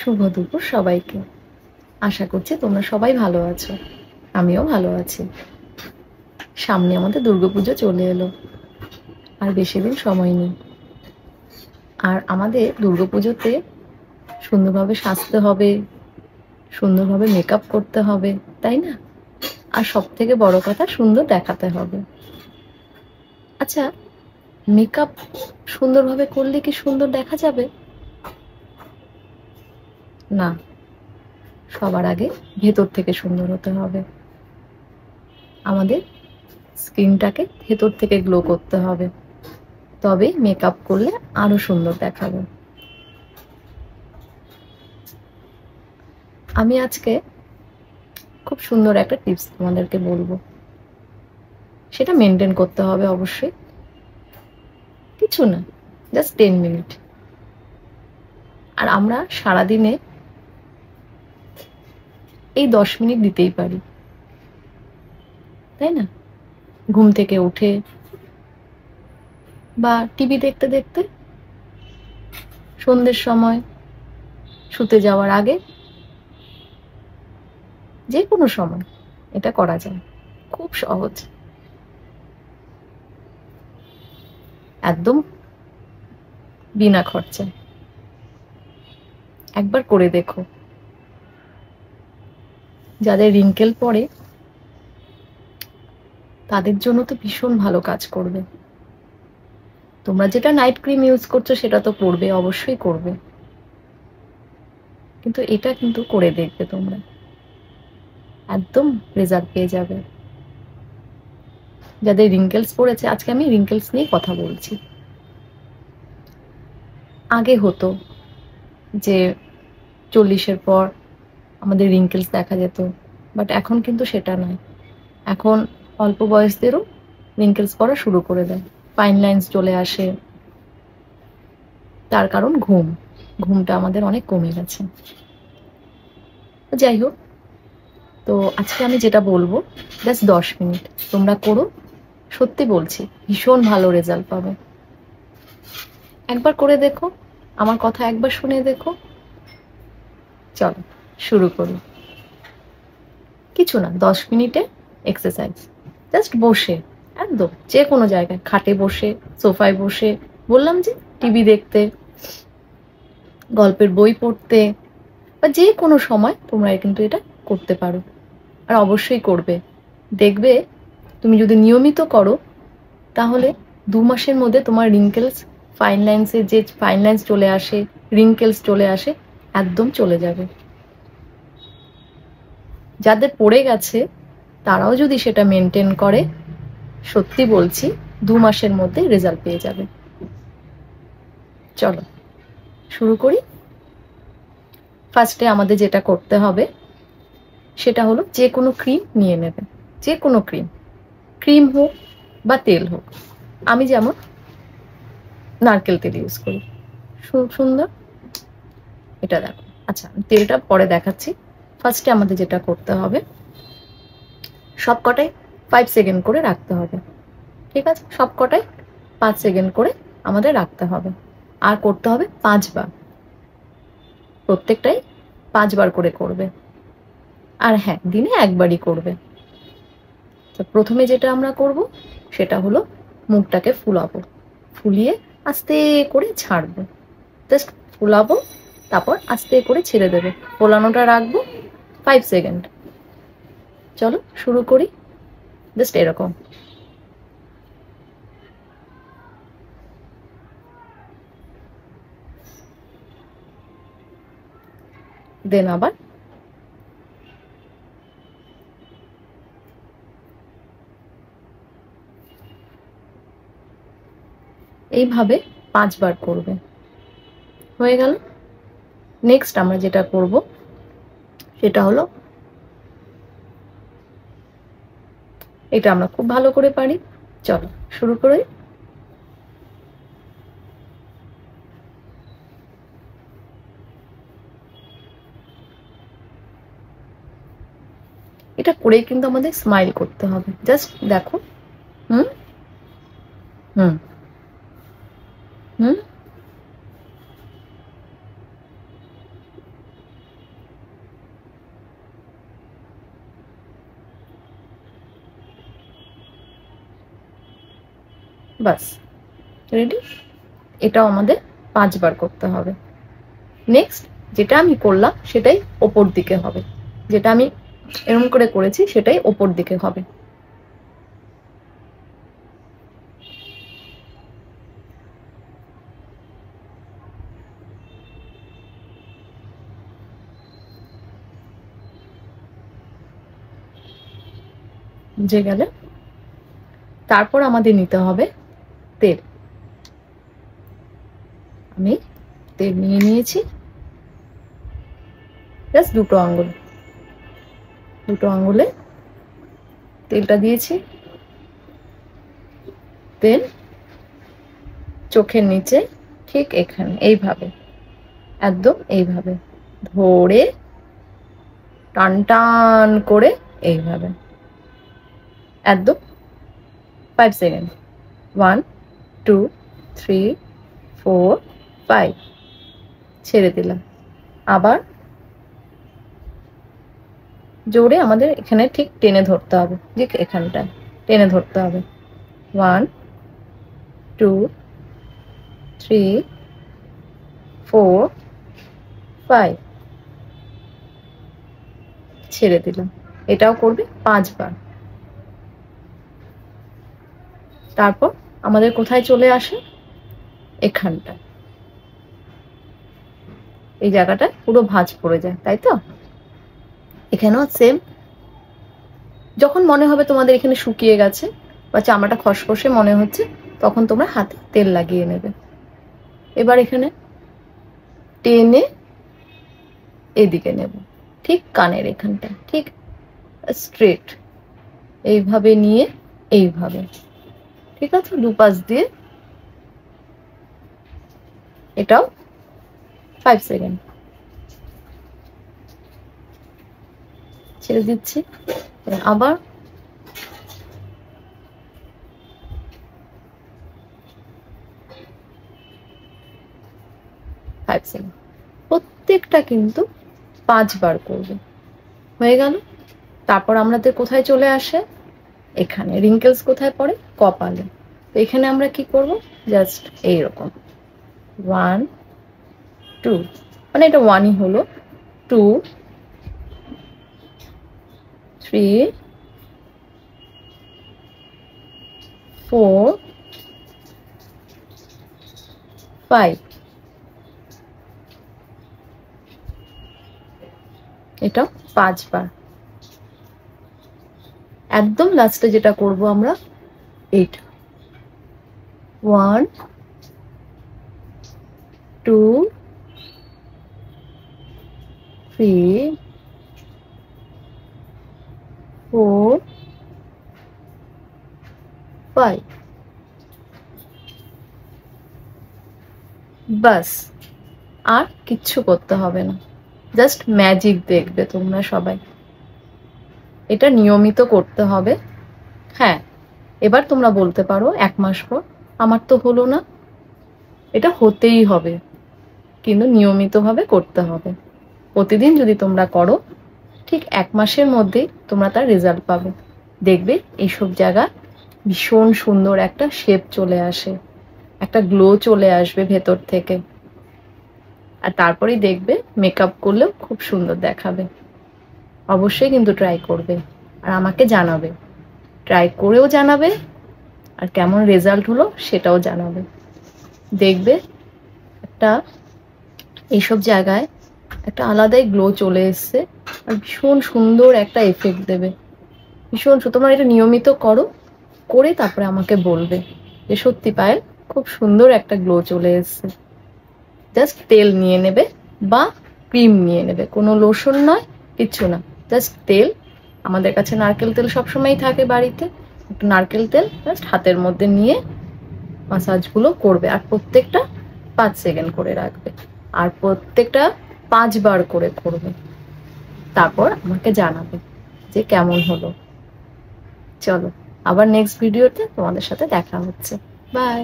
শুভ দুপুর সবাইকে। আশা করছি তোমরা সবাই ভালো আছো। আমিও ভালো আছি। সামনে আমাদের দুর্গাপুজো চলে এলো, আর বেশি দিন সময় নেই। আর আমাদের দুর্গাপুজোতে সুন্দরভাবে সাজতে হবে, সুন্দরভাবে মেকআপ করতে হবে, তাই না? আর সব থেকে বড় কথা, সুন্দর দেখাতে হবে। আচ্ছা, মেকআপ সুন্দরভাবে করলে কি সুন্দর দেখা যাবে? না, সবার আগে ভেতর থেকে সুন্দর হতে হবে। আমাদের স্কিনটাকে ভেতর থেকে গ্লো করতে হবে, তবে মেকআপ করলে আরো সুন্দর দেখাবে। আমি আজকে খুব সুন্দর একটা টিপস তোমাদেরকে বলবো। সেটা মেনটেন করতে হবে অবশ্যই। কিছু না, জাস্ট 10 মিনিট। আর আমরা সারাদিনে এই 10 মিনিট দিতেই পারি, তাই না? ঘুম থেকে উঠে বা টিভি দেখতে দেখতে, সন্ধ্যের সময়, শুতে যাওয়ার আগে, যে কোনো সময় এটা করা যায়। খুব সহজ, একদম বিনা খরচায়। একবার করে দেখো। যাদের রিঙ্কেল পড়ে তাদের জন্য তো ভীষণ ভালো কাজ করবে। তোমরা যেটা নাইট ক্রিম ইউজ করছো সেটা তো করবে, অবশ্যই করবে, কিন্তু এটা কিন্তু করে দেখবে তোমরা, একদম রেজাল্ট পেয়ে যাবে। যাদের রিঙ্কেলস পড়েছে, আজকে আমি রিঙ্কেলস নিয়ে কথা বলছি। আগে হতো যে 40-এর পর আমাদের রিঙ্কেলস দেখা যেত, বাট এখন কিন্তু সেটা নয়। এখন অল্প বয়সদেরও রিঙ্কেলস পড়া শুরু করে দেয়, ফাইন লাইন্স চলে আসে। তার কারণ ঘুমটা আমাদের অনেক কমে গেছে। যাই হোক, তো আজকে আমি যেটা বলবো, জাস্ট 10 মিনিট তোমরা করো। সত্যি বলছি, ভীষণ ভালো রেজাল্ট পাবে। একবার করে দেখো, আমার কথা একবার শুনে দেখো। চলো শুরু করি। কিছু না, 10 মিনিটে এক্সারসাইজ। জাস্ট বসে, একদম যে কোনো জায়গায়, খাটে বসে, সোফায় বসে, বললাম যে টিভি দেখতে, গল্পের বই পড়তে, বা যে কোনো সময় তোমরা কিন্তু এটা করতে পারো। আর অবশ্যই করবে। দেখবে তুমি যদি নিয়মিত করো, তাহলে 2 মাসের মধ্যে তোমার রিঙ্কেলস, ফাইন লাইন্সের যে ফাইন লাইন্স চলে আসে, রিঙ্কেলস চলে আসে, একদম চলে যাবে। যাদের পড়ে গেছে তারাও যদি সেটা মেনটেন করে, সত্যি বলছি 2 মাসের মধ্যে রেজাল্ট পেয়ে যাবে। চলো শুরু করি। ফার্স্টে আমাদের যেটা করতে হবে সেটা হলো, যে কোনো ক্রিম নিয়ে নেবে। যে কোনো ক্রিম হোক বা তেল হোক। আমি যেমন নারকেল তেল ইউজ করি, সুন্দর। এটা দেখো। আচ্ছা, তেলটা পরে দেখাচ্ছি। ফার্স্টে আমাদের যেটা করতে হবে, সব কটাই 5 সেকেন্ড করে রাখতে হবে। ঠিক আছে, সব কটাই 5 সেকেন্ড করে আমাদের রাখতে হবে। আর করতে হবে 5 বার। প্রত্যেকটাই 5 বার করে করবে। আর হ্যাঁ, দিনে একবারই করবে। তো প্রথমে যেটা আমরা করব সেটা হলো, মুখটাকে ফুলাবো। ফুলিয়ে আস্তে করে ছাড়বো। জাস্ট ফুলাবো, তারপর আস্তে করে ছেড়ে দেবে। ফোলানোটা রাখবো 5 সেকেন্ড। চলো শুরু করি। জাস্ট এরকম। দেন আবার এইভাবে 5 বার করবে। হয়ে গেল। নেক্সট আমরা যেটা করব সেটা হলো, এটা আমরা খুব ভালো করে পারি। চলো শুরু করি। এটা করেই কিন্তু আমাদের স্মাইল করতে হবে। জাস্ট দেখো। হুম হুম হুম বাস, রেডি। এটাও আমাদের 5 বার করতে হবে। নেক্সট যেটা আমি করলাম সেটাই ওপর দিকে হবে, যেটা আমি এরকম করে করেছি সেটাই ওপর দিকে হবে। বুঝে গেলে? তারপর আমাদের নিতে হবে তেল। আমি তেল নিয়ে নিয়েছি, জাস্ট দুটো আঙ্গুলে তেলটা দিয়েছি। দেন চোখের নিচে ঠিক এখানে এইভাবে, একদম এইভাবে ধরে টান টান করে এইভাবে একদম 5 সেকেন্ড। 1 2 3 4 5 ছেড়ে দিলাম। আবার জোরে আমাদের এখানে ঠিক টেনে ধরতে হবে, ঠিক এখানটায় টেনে ধরতে হবে। 1 2 3 4 5 ছেড়ে দিলাম। এটাও করবে 5 বার। তারপর আমাদের কোথায় চলে আসে? এখানটা, এই জায়গাটায় পুরো ভাঁজ পড়ে যায়, তাই তো? এখানেও সেম। যখন মনে হবে তোমাদের এখানে শুকিয়ে গেছে বা চামড়াটা খসখসে মনে হচ্ছে, তখন তোমরা হাতে তেল লাগিয়ে নেবে। এবার এখানে টেনে এদিকে নেব, ঠিক কানের এখানটা, ঠিক স্ট্রেট এইভাবে নিয়ে এইভাবে, ঠিক আছে? দুপাশ দিয়ে এটাও 5 সেকেন্ড। ছেড়ে দিচ্ছি। আবার প্রত্যেকটা কিন্তু 5 বার করবে। হয়ে গেল। তারপর আমাদের কোথায় চলে আসে? এখানে। রিঙ্কেলস কোথায় পড়ে? কপালে। তো এখানে আমরা কি করব? জাস্ট এইরকম 1 2, মানে এটা 1ই হলো, 2 3 4 5 এটা 5 বার। একদম লাস্টে যেটা করব আমরা এইটা 1 2 3 4 5 বাস, আর কিচ্ছু করতে হবে না। জাস্ট ম্যাজিক দেখবে তোমরা সবাই। এটা নিয়মিত করতে হবে। হ্যাঁ, এবার তোমরা বলতে পারো 1 মাস পর আমার তো হলো না। এটা হতেই হবে, কিন্তু নিয়মিতভাবে করতে হবে। প্রতিদিন যদি তোমরা করো, ঠিক 1 মাসের মধ্যেই তোমরা তার রেজাল্ট পাবে। দেখবে এইসব জায়গা ভীষণ সুন্দর একটা শেপ চলে আসে, একটা গ্লো চলে আসবে ভেতর থেকে। আর তারপরেই দেখবে মেকআপ করলেও খুব সুন্দর দেখাবে। অবশ্যই কিন্তু ট্রাই করবে আর আমাকে জানাবে। ট্রাই করেও জানাবে আর কেমন রেজাল্ট হলো সেটাও জানাবে। দেখবে একটা এইসব জায়গায় একটা আলাদাই গ্লো চলে এসছে আর ভীষণ সুন্দর একটা এফেক্ট দেবে। ভীষণ তোমরা এটা নিয়মিত করো, করে তারপরে আমাকে বলবে যে সত্যি পায়েল খুব সুন্দর একটা গ্লো চলে এসছে। জাস্ট তেল নিয়ে নেবে বা ক্রিম নিয়ে নেবে, কোনো লোশন নয়, কিচ্ছু না, জাস্ট তেল। আমাদের কাছে নারকেল তেল সবসময়ই থাকে বাড়িতে। একটু নারকেল তেল জাস্ট হাতের মধ্যে নিয়ে মাসাজগুলো করবে আর প্রত্যেকটা 5 সেকেন্ড করে রাখবে আর প্রত্যেকটা 5 বার করে করবে। তারপর আমাকে জানাবে যে কেমন হলো। চলো, আবার নেক্সট ভিডিওতে তোমাদের সাথে দেখা হচ্ছে। বাই।